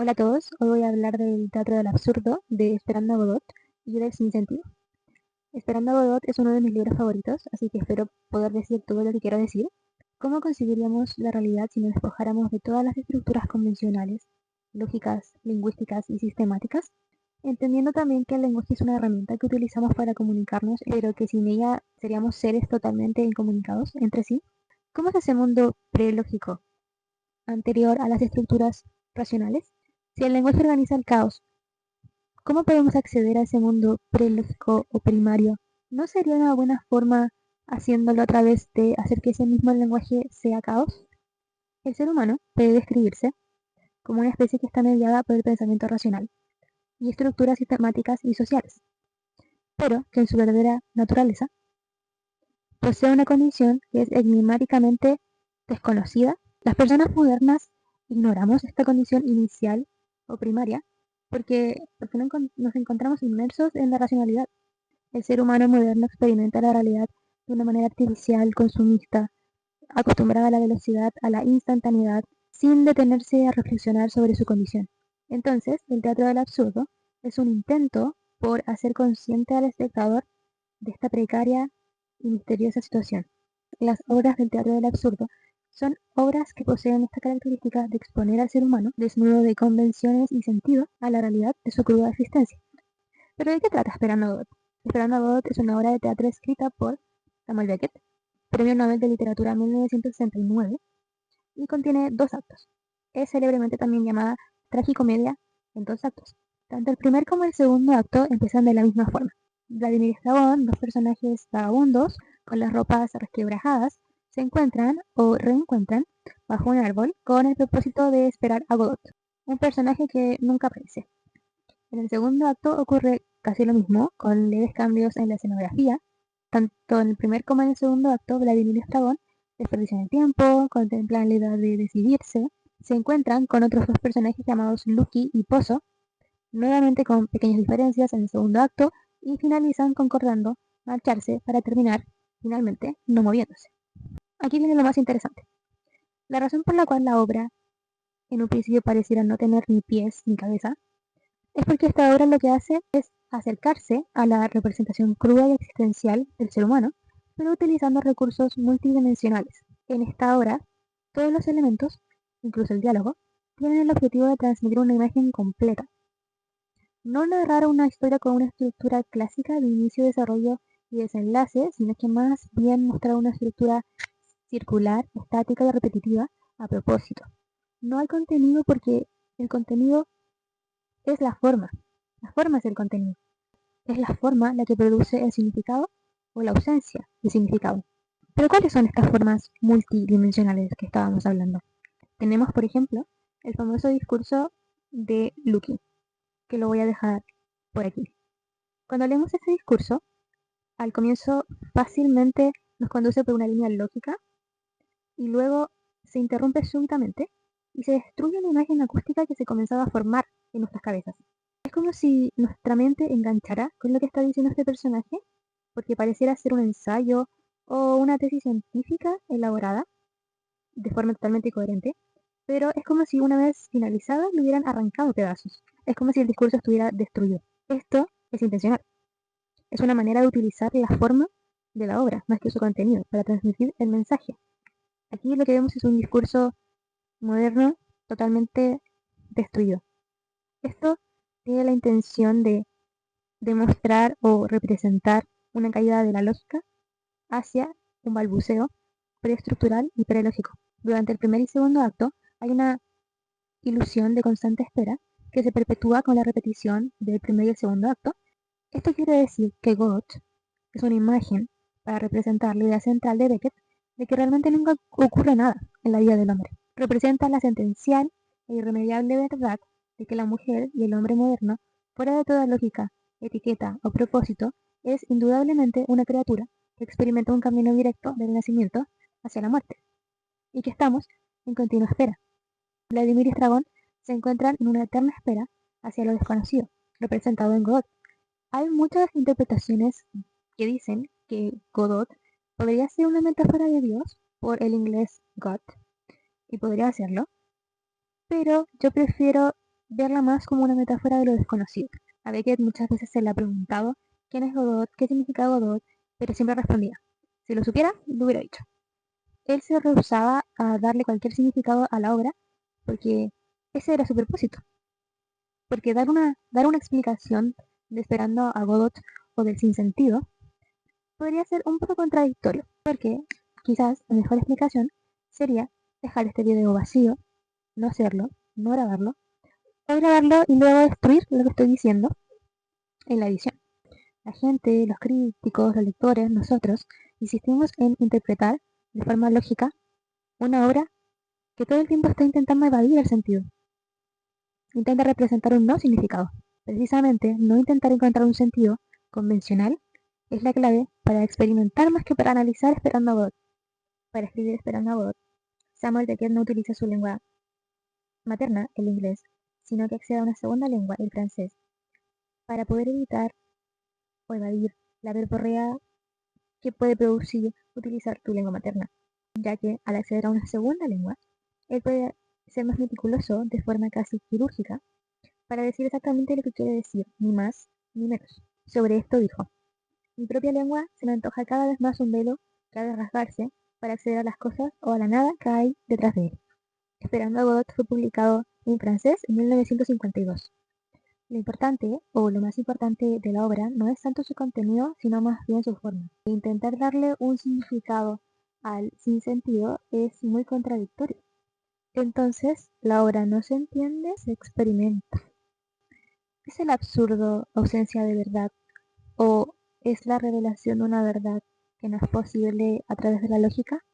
Hola a todos, hoy voy a hablar del teatro del absurdo de Esperando a Godot y del sinsentido. Esperando a Godot es uno de mis libros favoritos, así que espero poder decir todo lo que quiero decir. ¿Cómo conseguiríamos la realidad si nos despojáramos de todas las estructuras convencionales, lógicas, lingüísticas y sistemáticas? Entendiendo también que el lenguaje es una herramienta que utilizamos para comunicarnos, pero que sin ella seríamos seres totalmente incomunicados entre sí. ¿Cómo es ese mundo prelógico, anterior a las estructuras racionales? Si el lenguaje organiza el caos, ¿cómo podemos acceder a ese mundo prelógico o primario? ¿No sería una buena forma haciéndolo a través de hacer que ese mismo lenguaje sea caos? El ser humano puede describirse como una especie que está mediada por el pensamiento racional y estructuras sistemáticas y sociales, pero que en su verdadera naturaleza posee una condición que es enigmáticamente desconocida. Las personas modernas ignoramos esta condición inicial o primaria porque no nos encontramos inmersos en la racionalidad. El ser humano moderno experimenta la realidad de una manera artificial, consumista, acostumbrada a la velocidad, a la instantaneidad, sin detenerse a reflexionar sobre su condición. Entonces, el teatro del absurdo es un intento por hacer consciente al espectador de esta precaria y misteriosa situación. Las obras del teatro del absurdo son obras que poseen esta característica de exponer al ser humano, desnudo de convenciones y sentido, a la realidad de su cruda existencia. ¿Pero de qué trata Esperando a Godot? Esperando a Godot es una obra de teatro escrita por Samuel Beckett, Premio Nobel de Literatura 1969, y contiene dos actos. Es célebremente también llamada tragicomedia en dos actos. Tanto el primer como el segundo acto empiezan de la misma forma. Vladimir y Estrabón, dos personajes vagabundos con las ropas resquebrajadas, se encuentran o reencuentran bajo un árbol con el propósito de esperar a Godot, un personaje que nunca aparece. En el segundo acto ocurre casi lo mismo, con leves cambios en la escenografía. Tanto en el primer como en el segundo acto, Vladimir y Estrabón desperdician el tiempo, contemplan la idea de decidirse, se encuentran con otros dos personajes llamados Lucky y Pozo, nuevamente con pequeñas diferencias en el segundo acto, y finalizan concordando marcharse para terminar, finalmente, no moviéndose. Aquí viene lo más interesante. La razón por la cual la obra en un principio pareciera no tener ni pies ni cabeza es porque esta obra lo que hace es acercarse a la representación cruda y existencial del ser humano, pero utilizando recursos multidimensionales. En esta obra, todos los elementos, incluso el diálogo, tienen el objetivo de transmitir una imagen completa. No narrar una historia con una estructura clásica de inicio, desarrollo y desenlace, sino que más bien mostrar una estructura circular, estática y repetitiva a propósito. No hay contenido porque el contenido es la forma. La forma es el contenido. Es la forma la que produce el significado o la ausencia de significado. Pero ¿cuáles son estas formas multidimensionales que estábamos hablando? Tenemos, por ejemplo, el famoso discurso de Lucky, que lo voy a dejar por aquí. Cuando leemos ese discurso, al comienzo fácilmente nos conduce por una línea lógica y luego se interrumpe súbitamente y se destruye la imagen acústica que se comenzaba a formar en nuestras cabezas. Es como si nuestra mente enganchara con lo que está diciendo este personaje, porque pareciera ser un ensayo o una tesis científica elaborada de forma totalmente coherente, pero es como si una vez finalizada le hubieran arrancado pedazos. Es como si el discurso estuviera destruido. Esto es intencional. Es una manera de utilizar la forma de la obra más que su contenido para transmitir el mensaje. Aquí lo que vemos es un discurso moderno totalmente destruido. Esto tiene la intención de demostrar o representar una caída de la lógica hacia un balbuceo preestructural y prelógico. Durante el primer y segundo acto hay una ilusión de constante espera que se perpetúa con la repetición del primer y el segundo acto. Esto quiere decir que Godot es una imagen para representar la idea central de Beckett de que realmente nunca ocurre nada en la vida del hombre. Representa la sentencial e irremediable verdad de que la mujer y el hombre moderno, fuera de toda lógica, etiqueta o propósito, es indudablemente una criatura que experimenta un camino directo del nacimiento hacia la muerte, y que estamos en continua espera. Vladimir y Estragón se encuentran en una eterna espera hacia lo desconocido, representado en Godot. Hay muchas interpretaciones que dicen que Godot podría ser una metáfora de Dios por el inglés God, y podría hacerlo, pero yo prefiero verla más como una metáfora de lo desconocido. A Beckett muchas veces se le ha preguntado quién es Godot, qué significa Godot, pero siempre respondía, si lo supiera, lo hubiera dicho. Él se rehusaba a darle cualquier significado a la obra porque ese era su propósito. Porque dar una explicación de Esperando a Godot o del sinsentido podría ser un poco contradictorio, porque quizás la mejor explicación sería dejar este video vacío, no hacerlo, no grabarlo, o grabarlo y luego destruir lo que estoy diciendo en la edición. La gente, los críticos, los lectores, nosotros, insistimos en interpretar de forma lógica una obra que todo el tiempo está intentando evadir el sentido. Intenta representar un no significado. Precisamente, no intentar encontrar un sentido convencional es la clave para experimentar más que para analizar Esperando a Godot. Para escribir Esperando a Godot, Samuel Beckett no utiliza su lengua materna, el inglés, sino que accede a una segunda lengua, el francés, para poder evitar o evadir la verborrea que puede producir utilizar tu lengua materna, ya que al acceder a una segunda lengua, él puede ser más meticuloso de forma casi quirúrgica para decir exactamente lo que quiere decir, ni más ni menos. Sobre esto dijo, mi propia lengua se me antoja cada vez más un velo que ha de rasgarse para acceder a las cosas o a la nada que hay detrás de él. Esperando a Godot fue publicado en francés en 1952. Lo importante, o lo más importante de la obra, no es tanto su contenido, sino más bien su forma. Intentar darle un significado al sinsentido es muy contradictorio. Entonces, la obra no se entiende, se experimenta. ¿Es el absurdo ausencia de verdad o es la revelación de una verdad que no es posible a través de la lógica?